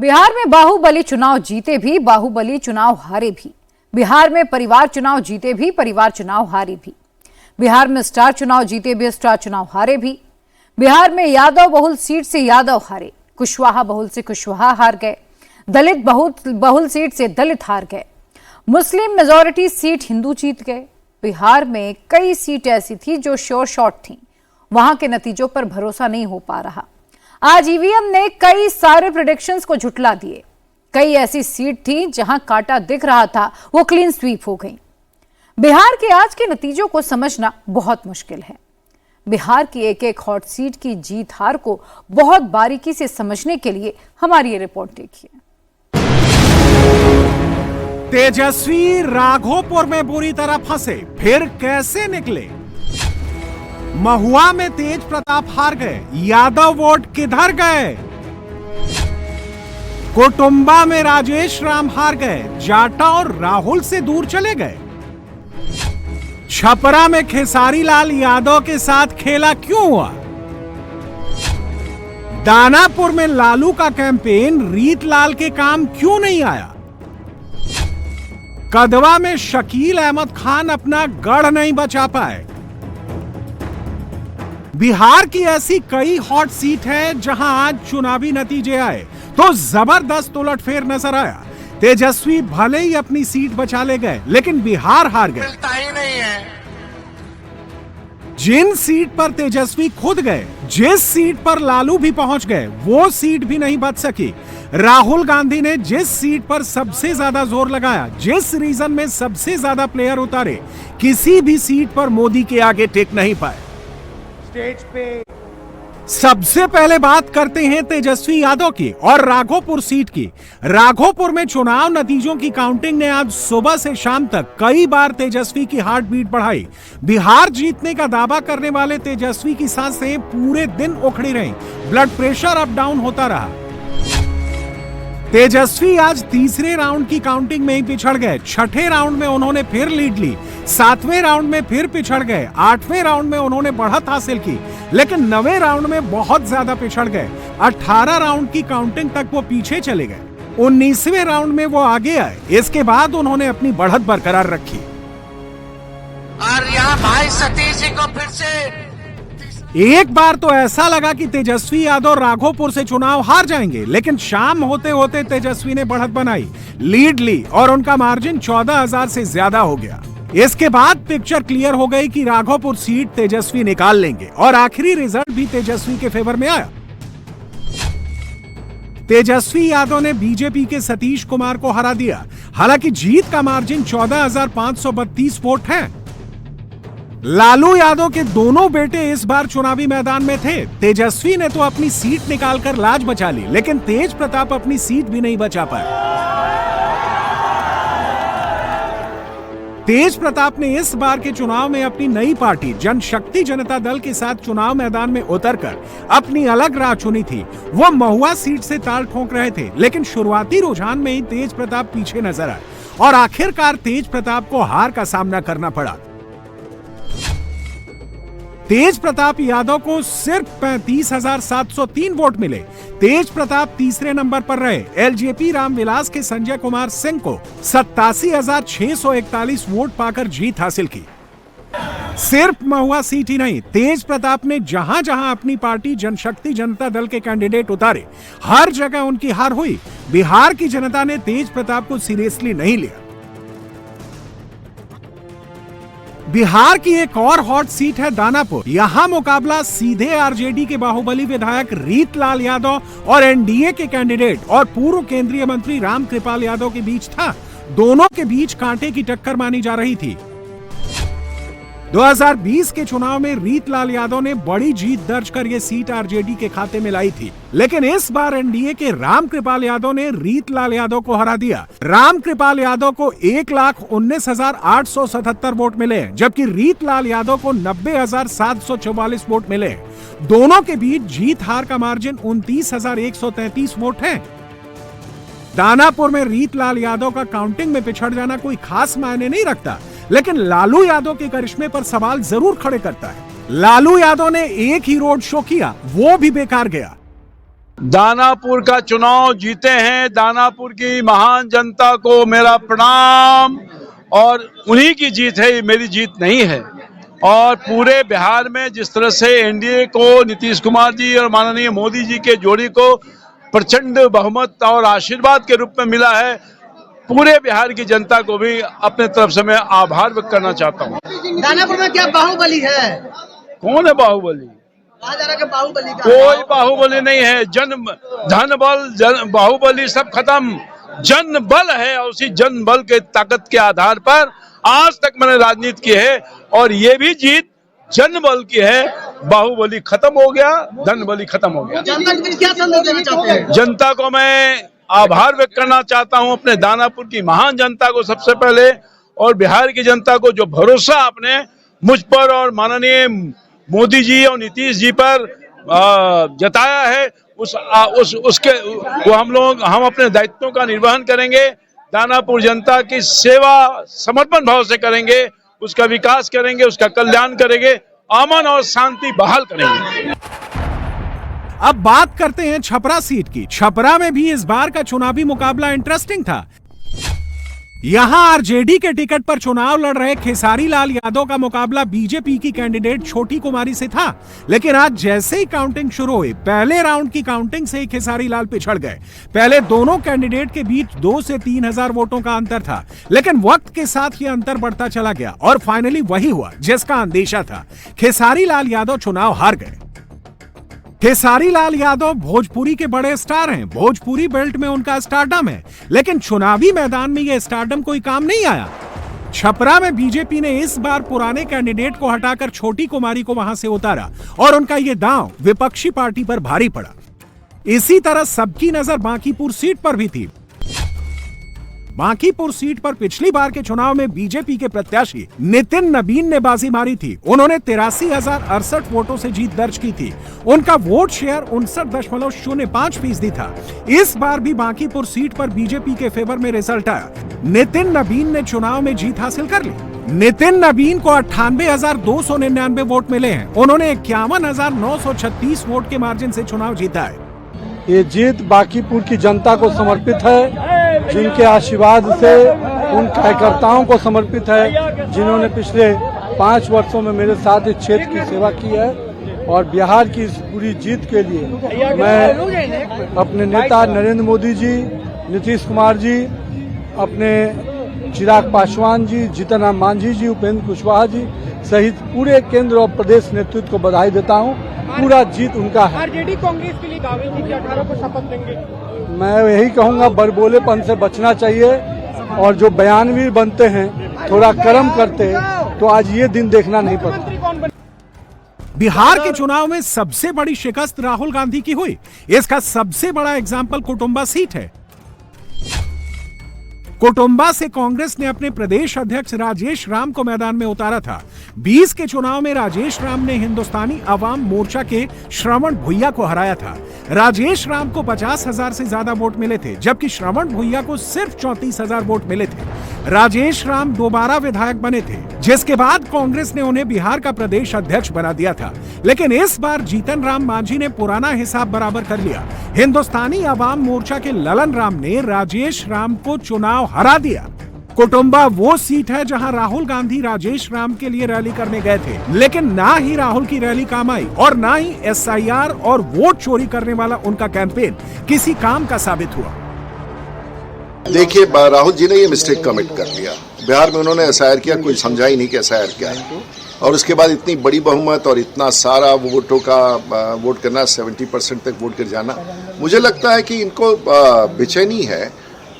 बिहार में बाहुबली चुनाव जीते भी, बाहुबली चुनाव हारे भी। बिहार में परिवार चुनाव जीते भी, परिवार चुनाव हारे भी। बिहार में स्टार चुनाव जीते भी, स्टार चुनाव हारे भी। बिहार में यादव बहुल सीट से यादव हारे, कुशवाहा बहुल से कुशवाहा हार गए, दलित बहुल सीट से दलित हार गए, मुस्लिम मेजॉरिटी सीट हिंदू जीत गए। बिहार में कई सीट ऐसी थी जो श्योर शॉट थी, वहां के नतीजों पर भरोसा नहीं हो पा रहा। आज ईवीएम ने कई सारे प्रेडिक्शंस को झुटला दिए। कई ऐसी सीट थी जहां कांटा दिख रहा था, वो क्लीन स्वीप हो गई। बिहार के आज के नतीजों को समझना बहुत मुश्किल है। बिहार की एक एक हॉट सीट की जीत हार को बहुत बारीकी से समझने के लिए हमारी ये रिपोर्ट देखिए। तेजस्वी राघोपुर में बुरी तरह फंसे, फिर कैसे निकले? महुआ में तेज प्रताप हार गए, यादव वोट किधर गए? कुटुंबा में राजेश राम हार गए, जाटा और राहुल से दूर चले गए। छपरा में खेसारी लाल यादव के साथ खेला क्यों हुआ? दानापुर में लालू का कैंपेन रीत लाल के काम क्यों नहीं आया? कदवा में शकील अहमद खान अपना गढ़ नहीं बचा पाए। बिहार की ऐसी कई हॉट सीट है जहां आज चुनावी नतीजे आए तो जबरदस्त उलटफेर नजर आया। तेजस्वी भले ही अपनी सीट बचा ले गए, लेकिन बिहार हार गए। मिलता ही नहीं है। जिन सीट पर तेजस्वी खुद गए, जिस सीट पर लालू भी पहुंच गए, वो सीट भी नहीं बच सकी। राहुल गांधी ने जिस सीट पर सबसे ज्यादा जोर लगाया, जिस रीजन में सबसे ज्यादा प्लेयर उतारे, किसी भी सीट पर मोदी के आगे टिक नहीं पाए। स्टेज पे सबसे पहले बात करते हैं तेजस्वी यादव की और राघोपुर सीट की। राघोपुर में चुनाव नतीजों की काउंटिंग ने आज सुबह से शाम तक कई बार तेजस्वी की हार्ट बीट बढ़ाई। बिहार जीतने का दावा करने वाले तेजस्वी की सांसें पूरे दिन उखड़ी रहीं, ब्लड प्रेशर अप डाउन होता रहा। तेजस्वी आज तीसरे राउंड की काउंटिंग में ही पिछड़ गए। छठे राउंड में उन्होंने फिर लीड ली, सातवें राउंड में फिर पिछड़ गए, आठवें राउंड में उन्होंने बढ़त हासिल की, लेकिन नवें राउंड में बहुत ज्यादा पिछड़ गए। 18 राउंड की काउंटिंग तक वो पीछे चले गए। 19वें राउंड में वो आगे आए। इसके बाद उन्होंने अपनी बढ़त बरकरार रखी और यहाँ भाई सतीश जी को फिर से एक बार तो ऐसा लगा कि तेजस्वी यादव राघोपुर से चुनाव हार जाएंगे, लेकिन शाम होते होते तेजस्वी ने बढ़त बनाई, लीड ली और उनका मार्जिन 14,000 से ज्यादा हो गया। इसके बाद पिक्चर क्लियर हो गई कि राघोपुर सीट तेजस्वी निकाल लेंगे और आखिरी रिजल्ट भी तेजस्वी के फेवर में आया। तेजस्वी यादव ने बीजेपी के सतीश कुमार को हरा दिया। हालांकि जीत का मार्जिन 14,532 वोट है। लालू यादव के दोनों बेटे इस बार चुनावी मैदान में थे। तेजस्वी ने तो अपनी सीट निकालकर लाज बचा ली, लेकिन तेज प्रताप अपनी सीट भी नहीं बचा पाए। तेज प्रताप ने इस बार के चुनाव में अपनी नई पार्टी जनशक्ति जनता दल के साथ चुनाव मैदान में उतरकर अपनी अलग राह चुनी थी। वो महुआ सीट से ताल ठोक रहे थे, लेकिन शुरुआती रुझान में ही तेज प्रताप पीछे नजर आए और आखिरकार तेज प्रताप को हार का सामना करना पड़ा। तेज प्रताप यादव को सिर्फ 35,703 वोट मिले। तेज प्रताप तीसरे नंबर पर रहे। एलजेपी रामविलास के संजय कुमार सिंह को 87,641 वोट पाकर जीत हासिल की। सिर्फ महुआ सीट ही नहीं, तेज प्रताप ने जहां जहां अपनी पार्टी जनशक्ति जनता दल के कैंडिडेट उतारे, हर जगह उनकी हार हुई। बिहार की जनता ने तेज प्रताप को सीरियसली नहीं लिया। बिहार की एक और हॉट सीट है दानापुर। यहां मुकाबला सीधे आरजेडी के बाहुबली विधायक रीत लाल यादव और एनडीए के कैंडिडेट और पूर्व केंद्रीय मंत्री रामकृपाल यादव के बीच था। दोनों के बीच कांटे की टक्कर मानी जा रही थी। 2020 के चुनाव में रीत लाल यादव ने बड़ी जीत दर्ज कर यह सीट आरजेडी के खाते में लाई थी, लेकिन इस बार एनडीए के रामकृपाल यादव ने रीत लाल यादव को हरा दिया। रामकृपाल यादव को 1,19,877 वोट मिले, जबकि रीत लाल यादव को 90,744 वोट मिले। दोनों के बीच जीत हार का मार्जिन 29,133 वोट है। दानापुर में रीत लाल यादव का काउंटिंग में पिछड़ जाना कोई खास मायने नहीं रखता, लेकिन लालू यादव के करिश्मे पर सवाल जरूर खड़े करता है। लालू यादव ने एक ही रोड शो किया, वो भी बेकार गया। दानापुर का चुनाव जीते हैं। दानापुर की महान जनता को मेरा प्रणाम। और उन्हीं की जीत है, ये मेरी जीत नहीं है। और पूरे बिहार में जिस तरह से एनडीए को नीतीश कुमार जी और माननीय मोदी जी के जोड़ी को प्रचंड बहुमत और आशीर्वाद के रूप में मिला है, पूरे बिहार की जनता को भी अपने तरफ से मैं आभार व्यक्त करना चाहता हूँ। दानापुर में क्या बाहुबली है? कौन है बाहुबली? कहा जा रहा है कि बाहुबली का कोई बाहुबली नहीं है। धन बल बाहुबली सब खत्म। जन बल है और उसी जन बल के ताकत के आधार पर आज तक मैंने राजनीति की है और ये भी जीत जन बल की है। बाहुबली खत्म हो गया, धन बली खत्म हो गया। जनता को क्या संदेश देना चाहते हैं? जनता को मैं आभार व्यक्त करना चाहता हूं, अपने दानापुर की महान जनता को सबसे पहले, और बिहार की जनता को जो भरोसा आपने मुझ पर और माननीय मोदी जी और नीतीश जी पर जताया है, उसके वो हम अपने दायित्वों का निर्वहन करेंगे। दानापुर जनता की सेवा समर्पण भाव से करेंगे, उसका विकास करेंगे, उसका कल्याण करेंगे, अमन और शांति बहाल करेंगे। अब बात करते हैं छपरा सीट की। छपरा में भी इस बार का चुनावी मुकाबला इंटरेस्टिंग था। यहां आरजेडी के टिकट पर चुनाव लड़ रहे खेसारी लाल यादव का मुकाबला बीजेपी की कैंडिडेट छोटी कुमारी से था। लेकिन आज जैसे ही काउंटिंग शुरू हुई, पहले राउंड की काउंटिंग से ही खेसारी लाल पिछड़ गए। पहले दोनों कैंडिडेट के बीच 2 से 3 हजार वोटों का अंतर था, लेकिन वक्त के साथ यह अंतर बढ़ता चला गया और फाइनली वही हुआ जिसका अंदेशा था। खेसारी लाल यादव चुनाव हार गए। खेसारी लाल यादव भोजपुरी के बड़े स्टार हैं, भोजपुरी बेल्ट में उनका स्टारडम है, लेकिन चुनावी मैदान में यह स्टारडम कोई काम नहीं आया। छपरा में बीजेपी ने इस बार पुराने कैंडिडेट को हटाकर छोटी कुमारी को वहां से उतारा और उनका यह दांव विपक्षी पार्टी पर भारी पड़ा। इसी तरह सबकी नजर बांकीपुर सीट पर भी थी। बांकीपुर सीट पर पिछली बार के चुनाव में बीजेपी के प्रत्याशी नितिन नबीन ने बाजी मारी थी। उन्होंने 83,068 वोटों से जीत दर्ज की थी। उनका वोट शेयर 59.05% था। इस बार भी बांकीपुर सीट पर बीजेपी के फेवर में रिजल्ट आया। नितिन नबीन ने चुनाव में जीत हासिल कर ली। नितिन नबीन को 98,299 वोट मिले हैं। उन्होंने 51,936 वोट के मार्जिन से चुनाव जीता है। ये जीत बांकीपुर की जनता को समर्पित है, जिनके आशीर्वाद से, उन कार्यकर्ताओं को समर्पित है जिन्होंने पिछले 5 वर्षों में मेरे साथ इस क्षेत्र की सेवा की है। और बिहार की इस पूरी जीत के लिए मैं अपने नेता नरेंद्र मोदी जी, नीतीश कुमार जी, अपने चिराग पासवान जी, जीतन राम मांझी जी, उपेंद्र कुशवाहा जी सहित पूरे केंद्र और प्रदेश नेतृत्व को बधाई देता हूं। पूरा जीत उनका है। आरजेडी कांग्रेस के लिए दावे की कि 18 को शपथ लेंगे। मैं यही कहूंगा, बड़बोलेपन से बचना चाहिए और जो बयानवीर बनते हैं, थोड़ा कर्म करते तो आज ये दिन देखना नहीं पड़ता। बिहार के चुनाव में सबसे बड़ी शिकस्त राहुल गांधी की हुई। इसका सबसे बड़ा एग्जाम्पल कुटुंबा सीट है। कुटुंबा से कांग्रेस ने अपने प्रदेश अध्यक्ष राजेश राम को मैदान में उतारा था। 20 के चुनाव में राजेश राम ने हिंदुस्तानी अवाम मोर्चा के श्रवण भुइया को हराया था। राजेश राम को 50,000 से ज्यादा वोट मिले थे, जबकि श्रवण भुइया को सिर्फ 34,000 वोट मिले थे। राजेश राम दोबारा विधायक बने थे, जिसके बाद कांग्रेस ने उन्हें बिहार का प्रदेश अध्यक्ष बना दिया था। लेकिन इस बार जीतन राम मांझी ने पुराना हिसाब बराबर कर लिया। हिंदुस्तानी अवाम मोर्चा के ललन राम ने राजेश राम को चुनाव हरा दिया। कुटुंबा वो सीट है जहां राहुल गांधी राजेश राम के लिए रैली करने गए थे, लेकिन ना ही राहुल की रैली काम आई और ना ही SIR और वोट चोरी करने वाला उनका कैंपेन किसी काम का साबित हुआ। देखिए, राहुल जी ने ये मिस्टेक कमिट कर लिया। बिहार में उन्होंने SIR किया, कोई समझा ही नहीं कि SIR क्या है, और उसके बाद इतनी बड़ी बहुमत और इतना सारा वोटों का वोट करना, 70% तक वोट कर जाना, मुझे लगता है कि इनको बेचैनी है।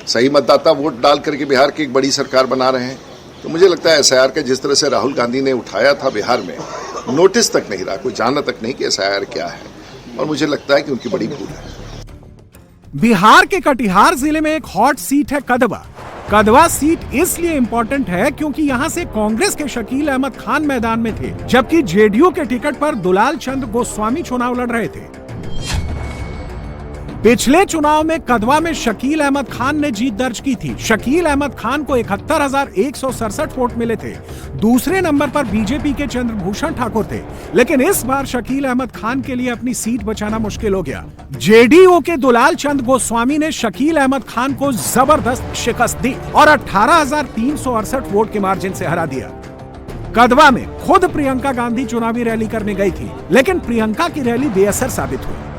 सही मतदाता वोट डाल करके बिहार की एक बड़ी सरकार बना रहे हैं, तो मुझे लगता है SIR का जिस तरह से राहुल गांधी ने उठाया था बिहार में, नोटिस तक नहीं रहा, कोई जाना तक नहीं कि SIR क्या है, और मुझे लगता है कि उनकी बड़ी भूल है। बिहार के कटिहार जिले में एक हॉट सीट है कदवा। कदवा सीट इसलिए इंपॉर्टेंट है क्योंकि यहां से कांग्रेस के शकील अहमद खान मैदान में थे, जबकि जेडीयू के टिकट पर दुलाल चंद गोस्वामी चुनाव लड़ रहे थे। पिछले चुनाव में कदवा में शकील अहमद खान ने जीत दर्ज की थी। शकील अहमद खान को 71,167 वोट मिले थे। दूसरे नंबर पर बीजेपी के चंद्रभूषण ठाकुर थे, लेकिन इस बार शकील अहमद खान के लिए अपनी सीट बचाना मुश्किल हो गया। जेडीयू के दुलाल चंद गोस्वामी ने शकील अहमद खान को जबरदस्त शिकस्त दी और 18,368 वोट के मार्जिन से हरा दिया। कदवा में खुद प्रियंका गांधी चुनावी रैली करने गई थी, लेकिन प्रियंका की रैली बेअसर साबित हुई।